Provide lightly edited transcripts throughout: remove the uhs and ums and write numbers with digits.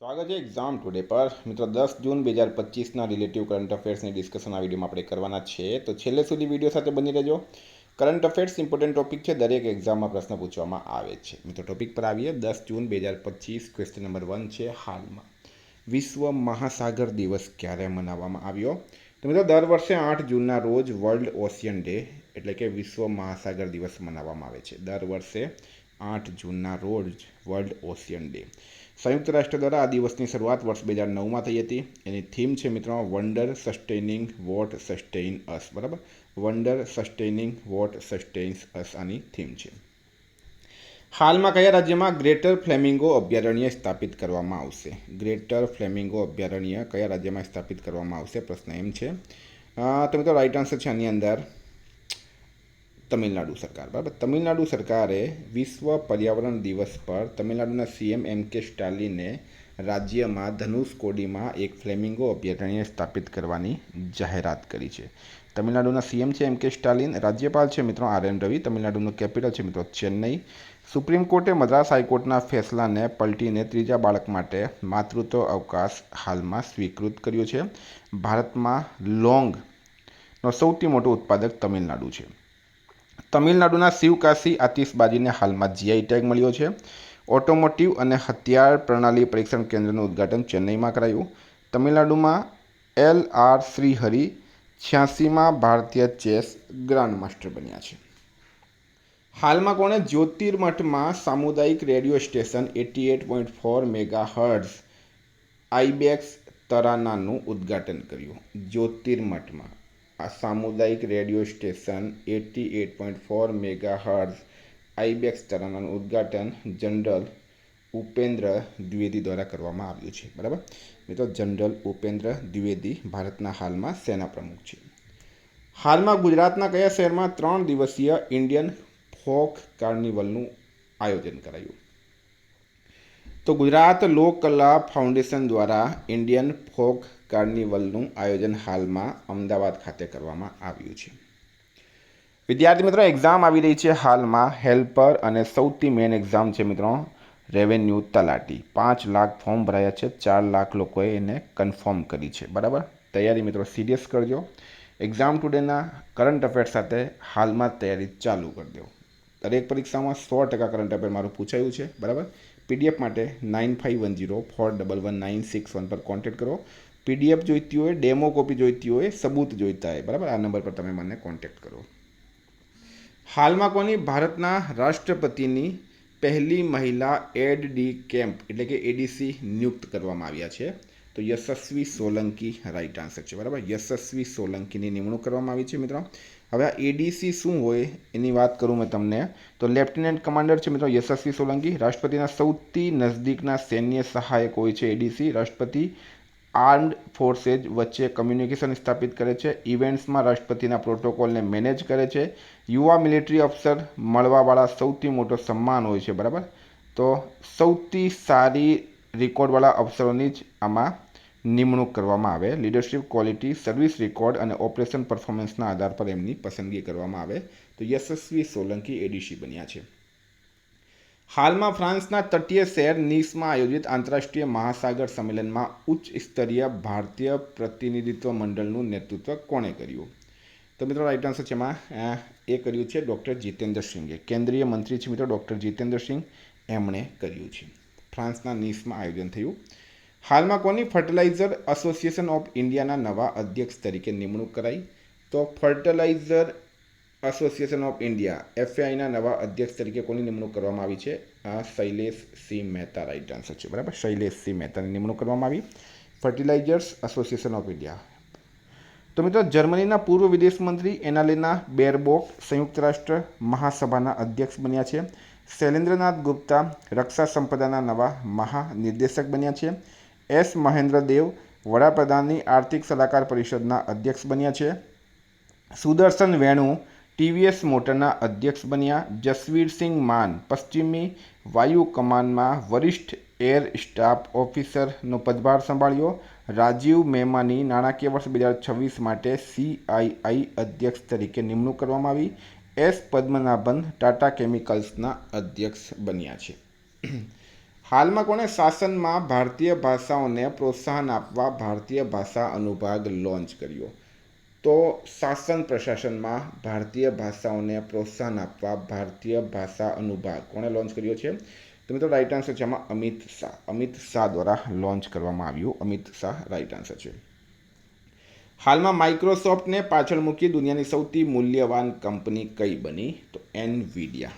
સ્વાગત છે exam today પર મિત્રો 10 જૂન 2025ના રિલેટિવ કરંટ અફેર્સની ડિસ્કશન આ વિડીયોમાં આપણે કરવાના છે. તો છેલ્લે સુધી વિડીયો સાથે બની રહેજો. કરંટ અફેર્સ ઇમ્પોર્ટન્ટ ટોપિક છે, દરેક એક્ઝામમાં પ્રશ્ન પૂછવામાં આવે છે. મિત્રો ટોપિક પર આવીએ. 10 જૂન 2025 ક્વેશ્ચન નંબર 1 છે. હાલમાં વિશ્વ મહાસાગર દિવસ ક્યારે મનાવવામાં આવ્યો? તો મિત્રો દર વર્ષે 8 જૂનના રોજ વર્લ્ડ ઓશિયન ડે એટલે કે વિશ્વ મહાસાગર દિવસ મનાવવામાં આવે છે. દર વર્ષે 8 જૂનના રોજ વર્લ્ડ ઓશિયન ડે. સંયુક્ત રાષ્ટ્ર દ્વારા આ દિવસની શરૂઆત વર્ષ 2009માં થઈ હતી. એની થીમ છે મિત્રો વન્ડર સસ્ટેનિંગ વોટ સસ્ટેઇન અસ. બરાબર, વન્ડર સસ્ટેનિંગ વોટ સસ્ટેઇન્સ અસ આની થીમ છે. હાલમાં કયા રાજ્યમાં ગ્રેટર ફ્લેમિંગો અભયારણ્ય સ્થાપિત કરવામાં આવશે? ગ્રેટર ફ્લેમિંગો અભયારણ્ય કયા રાજ્યમાં સ્થાપિત કરવામાં આવશે? પ્રશ્ન એમ છે. તો મિત્રો રાઈટ આન્સર છે આની અંદર તમિલનાડુ સરકાર. બરાબર, તમિલનાડુ સરકારે વિશ્વ પર્યાવરણ દિવસ પર તમિલનાડુના સીએમ એમ.કે. સ્ટાલિને રાજ્યમાં ધનુષકોડીમાં એક ફ્લેમિંગો અભયારણ્ય સ્થાપિત કરવાની જાહેરાત કરી છે. તમિલનાડુના સીએમ છે એમ.કે. સ્ટાલિન. રાજ્યપાલ છે મિત્રો આર.એન. રવિ. તમિલનાડુનું કેપિટલ છે મિત્રો ચેન્નઈ. સુપ્રીમ કોર્ટે મદ્રાસ હાઈકોર્ટના ફેસલાને પલટીને ત્રીજા બાળક માટે માતૃત્વ અવકાશ હાલમાં સ્વીકૃત કર્યો છે. ભારતમાં લોંગનો સૌથી મોટો ઉત્પાદક તમિલનાડુ છે. તમિલનાડુના શિવકાશી આતિશબાજીને હાલમાં જીઆઈ ટેગ મળ્યો છે. ઓટોમોટિવ અને હથિયાર પ્રણાલી પરીક્ષણ કેન્દ્રનું ઉદ્ઘાટન ચેન્નઈમાં કરાયું. તમિલનાડુમાં એલ.આર. શ્રીહરિ 86માં ભારતીય ચેસ ગ્રાન્ડ માસ્ટર બન્યા છે. હાલમાં કોણે જ્યોતિર્મઠમાં સામુદાયિક રેડિયો સ્ટેશન 88.4 મેગાહર્ટ્ઝ આઈબેક્સ તરાનાનું ઉદ્ઘાટન કર્યું? જ્યોતિર્મઠમાં આ સામુદાયિક રેડિયો સ્ટેશન 88.4 મેગાહર્ટ્ઝ આઈબેક્સ તરાનાનું ઉદ્ઘાટન જનરલ ઉપેન્દ્ર દ્વિવેદી દ્વારા કરવામાં આવ્યું છે. બરાબર મિત્રો, જનરલ ઉપેન્દ્ર દ્વિવેદી ભારતના હાલમાં સેના પ્રમુખ છે. હાલમાં ગુજરાતના કયા શહેરમાં 3 દિવસીય ઇન્ડિયન ફોક કાર્નિવલનું આયોજન કરાયું? તો ગુજરાત લોકકલા ફાઉન્ડેશન દ્વારા ઇન્ડિયન ફોક કાર્નિવલનું આયોજન હાલમાં અમદાવાદ ખાતે કરવામાં આવ્યું છે. વિદ્યાર્થી મિત્રો, એક્ઝામ આવી રહી છે હાલમાં હેલ્પર અને સૌથી મેઇન એક્ઝામ છે મિત્રો રેવન્યુ તલાટી. 5 લાખ ફોર્મ ભરાયા છે, 4 લાખ લોકોએ એને કન્ફર્મ કરી છે. બરાબર, તૈયારી મિત્રો સિરિયસ કરજો. એક્ઝામ ટુડેના કરંટ અફેર સાથે હાલમાં તૈયારી ચાલુ કરી દો. દરેક પરીક્ષામાં 100% કરંટ અફેર મારું પૂછાયું છે. બરાબર, પીડીએફ માટે 9510411961 પર કોન્ટેક્ટ કરો. પીડીએફ જોઈતી હોય, ડેમો કોપી જોઈતી હોય, સબૂત જોઈતા હોય, બરાબર, આ નંબર પર તમે મને કોન્ટેક્ટ કરો. હાલમાં કોની ભારતના રાષ્ટ્રપતિની પહેલી મહિલા એડ.ડી. કેમ્પ એટલે કે એડીસી નિયુક્ત કરવામાં આવ્યા છે? તો યશસ્વી સોલંકી રાઈટ આન્સર છે. બરાબર, યશસ્વી સોલંકીની નિમણૂક કરવામાં આવી છે મિત્રો. હવે આ એડીસી શું હોય એની વાત કરું મેં તમને, તો લેફ્ટનન્ટ કમાન્ડર છે મિત્રો યશસ્વી સોલંકી. રાષ્ટ્રપતિના સૌથી નજદીકના સૈન્ય સહાયક હોય છે એડીસી. રાષ્ટ્રપતિ આર્મ્ડ ફોર્સેસ વચ્ચે કમ્યુનિકેશન સ્થાપિત કરે છે. ઇવેન્ટ્સમાં રાષ્ટ્રપતિના પ્રોટોકોલને મેનેજ કરે છે. યુવા મિલિટરી અફસર મળવાવાળા સૌથી મોટો સન્માન હોય છે. બરાબર, તો સૌથી સારી રેકોર્ડવાળા અફસરોની જ આમાં નિમણૂક કરવામાં આવે. લીડરશિપ ક્વોલિટી, સર્વિસ રેકોર્ડ અને ઓપરેશન પરફોર્મન્સના આધાર પર એમની પસંદગી કરવામાં આવે. તો યશસ્વી સોલંકી એડીસી બન્યા છે. હાલમાં ફ્રાન્સના તટીય શહેર નીસમાં આયોજિત આંતરરાષ્ટ્રીય મહાસાગર સંમેલનમાં ઉચ્ચ સ્તરીય ભારતીય પ્રતિનિધિત્વ મંડળનું નેતૃત્વ કોણે કર્યું? તો મિત્રો રાઈટ આન્સર છે એમાં એ કર્યું છે ડૉક્ટર જીતેન્દ્ર સિંઘે. કેન્દ્રીય મંત્રી છે મિત્રો ડૉક્ટર જીતેન્દ્ર સિંઘ, એમણે કર્યું છે. ફ્રાન્સના નીસમાં આયોજન થયું. હાલમાં કોની ફર્ટિલાઇઝર એસોસિએશન ઓફ ઇન્ડિયાના નવા અધ્યક્ષ તરીકે નિમણૂક કરાઈ? તો ફર્ટિલાઇઝર એસોસિએશન ઓફ ઇન્ડિયા એફએઆઈના નવા અધ્યક્ષ તરીકે કોની નિમણૂક કરવામાં આવી છે? શૈલેષ સિંહ મહેતા રાઈટ આન્સર છે. બરાબર, શૈલેષ સિંહ મહેતાની નિમણૂક કરવામાં આવી ફર્ટિલાઇઝર્સ એસોસિએશન ઓફ ઇન્ડિયા. તો મિત્રો જર્મનીના પૂર્વ વિદેશ મંત્રી એનાલેના બેરબોક સંયુક્ત રાષ્ટ્ર મહાસભાના અધ્યક્ષ બન્યા છે. શૈલેન્દ્રનાથ ગુપ્તા રક્ષા સંપદાના નવા મહાનિર્દેશક બન્યા છે. એસ મહેન્દ્રદેવ વડાપ્રધાનની આર્થિક સલાહકાર પરિષદના અધ્યક્ષ બન્યા છે. સુદર્શન વેણુ ટીવીએસ મોટરના અધ્યક્ષ બન્યા. જસવીરસિંહ માન પશ્ચિમી વાયુ કમાનમાં વરિષ્ઠ એર સ્ટાફ ઓફિસરનો પદભાર સંભાળ્યો. રાજીવ મેમાની નાણાકીય વર્ષ 2026 માટે CII અધ્યક્ષ તરીકે નિમણૂક કરવામાં આવી. એસ પદ્મનાભન ટાટા કેમિકલ્સના અધ્યક્ષ બન્યા છે. હાલમાં કોણે શાસનમાં ભારતીય ભાષાઓને પ્રોત્સાહન આપવા ભારતીય ભાષા અનુભાગ લોન્ચ કર્યો? તો શાસન પ્રશાસનમાં ભારતીય ભાષાઓને પ્રોત્સાહન આપવા ભારતીય ભાષા અનુભાગ કોણે લોન્ચ કર્યો છે? તો મિત્રો રાઈટ આન્સર છે આમાં અમિત શાહ. અમિત શાહ દ્વારા લોન્ચ કરવામાં આવ્યું. અમિત શાહ રાઈટ આન્સર છે. હાલમાં માઇક્રોસોફ્ટને પાછળ મૂકી દુનિયાની સૌથી મૂલ્યવાન કંપની કઈ બની? તો Nvidia.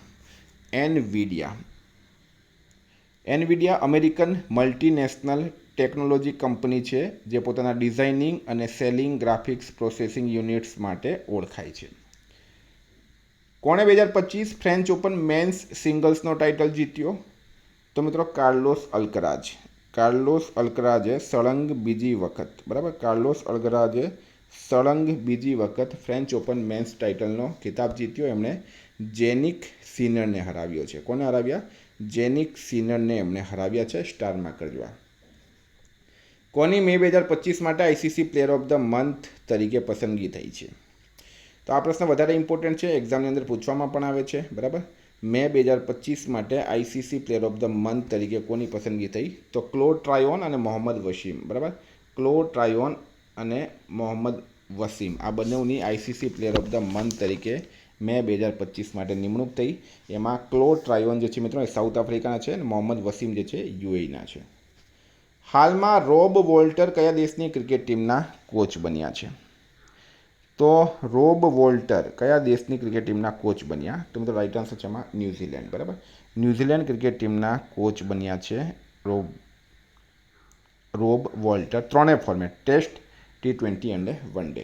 Nvidia American multinational technology company છે જે પોતાના ડિઝાઇનિંગ અને સેલિંગ ગ્રાફિક્સ પ્રોસેસિંગ યુનિટ્સ માટે ઓળખાય છે. કોણે 2025 ફ્રેન્ચ ઓપન મેન્સ સિંગલ્સનો ટાઇટલ જીત્યો? તો મિત્રો કાર્લોસ અલ્કરાજ. કાર્લોસ અલ્કરાજે સળંગ બીજી વખત, બરાબર, કાર્લોસ અલ્કરાજે સળંગ બીજી વખત ફ્રેન્ચ ઓપન મેન્સ ટાઇટલનો ખિતાબ જીત્યો. એમણે જેનિક સિનરને હરાવ્યો છે. કોને હરાવ્યા? જેનિક સિનરને એમણે હરાવ્યા છે. સ્ટારમાં કરજો. કોની મે 2025 માટે ICC player of the month તરીકે પસંદગી થઈ છે? તો આ પ્રશ્ન વધારે ઇમ્પોર્ટન્ટ છે, એક્ઝામની અંદર પૂછવામાં પણ આવે છે, બરાબર. મે 2025 માટે ICC player of the month તરીકે કોની પસંદગી થઈ? તો ક્લોડ ટ્રાયોન અને મોહમ્મદ વસીમ, બરાબર. ક્લોડ ટ્રાયોન અને મોહમ્મદ વસીમ આ બંનેની ICC player of the month તરીકે મે 2025 માટે નિમણૂક થઈ. એમાં ક્લોડ ટ્રાયોન જે છે મિત્રો એ સાઉથ આફ્રિકાના છે અને મોહમ્મદ વસીમ જે છે યુએઈના છે. હાલમાં રોબ વોલ્ટર કયા દેશની ક્રિકેટ ટીમના કોચ બન્યા છે? તો રોબ વોલ્ટર કયા દેશની ક્રિકેટ ટીમના કોચ બન્યા? તો મિત્રો રાઈટ આન્સર છે એમાં ન્યૂઝીલેન્ડ, બરાબર. ન્યૂઝીલેન્ડ ક્રિકેટ ટીમના કોચ બન્યા છે રોબ વોલ્ટર. 3 ફોર્મેટ, ટેસ્ટ, T20 અને વન ડે.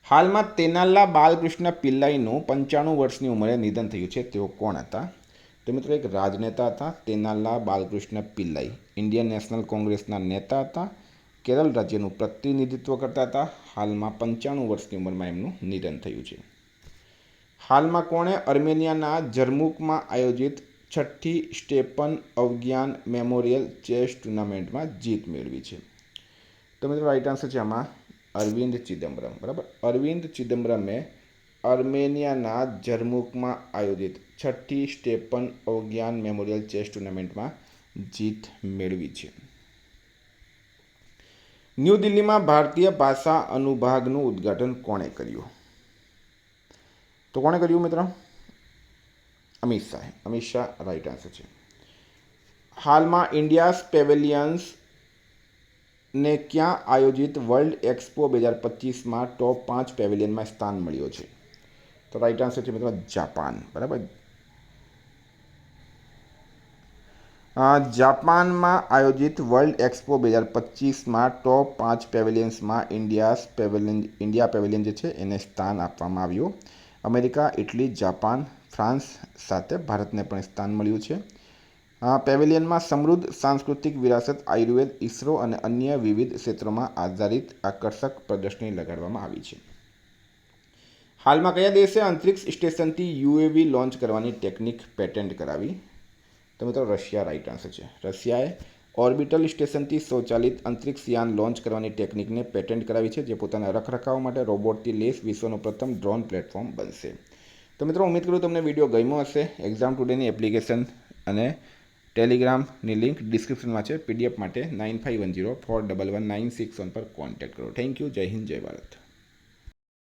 હાલમાં તેનાલા બાલકૃષ્ણ પિલ્લાઈનું 95 વર્ષની ઉંમરે નિધન થયું છે. તેઓ કોણ હતા? તો મિત્રો એક રાજનેતા હતા, તેનાલા બાલકૃષ્ણ પિલ્લાઈ. ઇન્ડિયન નેશનલ કોંગ્રેસના નેતા હતા, કેરળ રાજ્યનું પ્રતિનિધિત્વ કરતા હતા. હાલમાં 95 વર્ષની ઉંમરમાં એમનું નિધન થયું છે. હાલમાં કોણે અર્મેનિયાના જર્મુકમાં આયોજિત 6ઠ્ઠી સ્ટેપન અવગિયાન મેમોરિયલ ચેસ ટુર્નામેન્ટમાં જીત મેળવી છે? તો મિત્રો રાઈટ આન્સર છે આમાં અરવિંદ ચિદમ્બરમ, બરાબર. અરવિંદ ચિદમ્બરમે અર્મેનિયાના જર્મુકમાં આયોજિત 6ઠ્ઠી સ્ટેપન અવગિયાન મેમોરિયલ ચેસ ટુર્નામેન્ટમાં જીત મેળવી છે. ન્યૂ દિલ્હીમાં ભારતીય ભાષા અનુભાગનું ઉદ્ઘાટન કોણે કર્યું? તો કોણે કર્યું મિત્રો? અમિત શાહ. અમિત શાહ રાઈટ આન્સર છે. હાલમાં ઇન્ડિયાઝ પેવેલિયન્સ ને ક્યાં આયોજિત વર્લ્ડ એક્સપો 2025માં ટોપ 5 પેવેલિયનમાં સ્થાન મળ્યો છે? તો રાઈટ આન્સર છે મિત્રો જાપાન, બરાબર. જાપાનમાં આયોજિત વર્લ્ડ એક્સપો 2025માં ટોપ 5 પેવેલિયન્સમાં ઇન્ડિયા પેવેલિયન જે છે એને સ્થાન આપવામાં આવ્યું. અમેરિકા, ઇટલી, જાપાન, ફ્રાન્સ સાથે ભારતને પણ સ્થાન મળ્યું છે. પેવેલિયનમાં સમૃદ્ધ સાંસ્કૃતિક વિરાસત, આયુર્વેદ, ઇસરો અને અન્ય વિવિધ ક્ષેત્રોમાં આધારિત આકર્ષક પ્રદર્શની લગાડવામાં આવી છે. હાલમાં કયા દેશે અંતરિક્ષ સ્ટેશનથી યુએવી લોન્ચ કરવાની ટેકનિક પેટેન્ટ કરાવી? તો મિત્રો રશિયા રાઈટ આન્સર છે. રશિયાએ ઓર્બિટલ સ્ટેશનથી સ્વચાલિત અંતરિક્ષ યાન લોન્ચ કરવાની ટેકનિકને પેટેન્ટ કરાવી છે, જે પોતાના રખરખાવ માટે રોબોટથી લેસ વિશ્વનું પ્રથમ ડ્રોન પ્લેટફોર્મ બનશે. તો મિત્રો ઉમ્મીદ કરું તમને વિડીયો ગમ્યો હશે. એક્ઝામ ટુડેની એપ્લિકેશન અને ટેલિગ્રામની લિંક ડિસ્ક્રિપ્શનમાં છે. પીડીએફ માટે 9510411961 પર કોન્ટેક્ટ કરો. Thank you. જય હિન્દ, જય ભારત.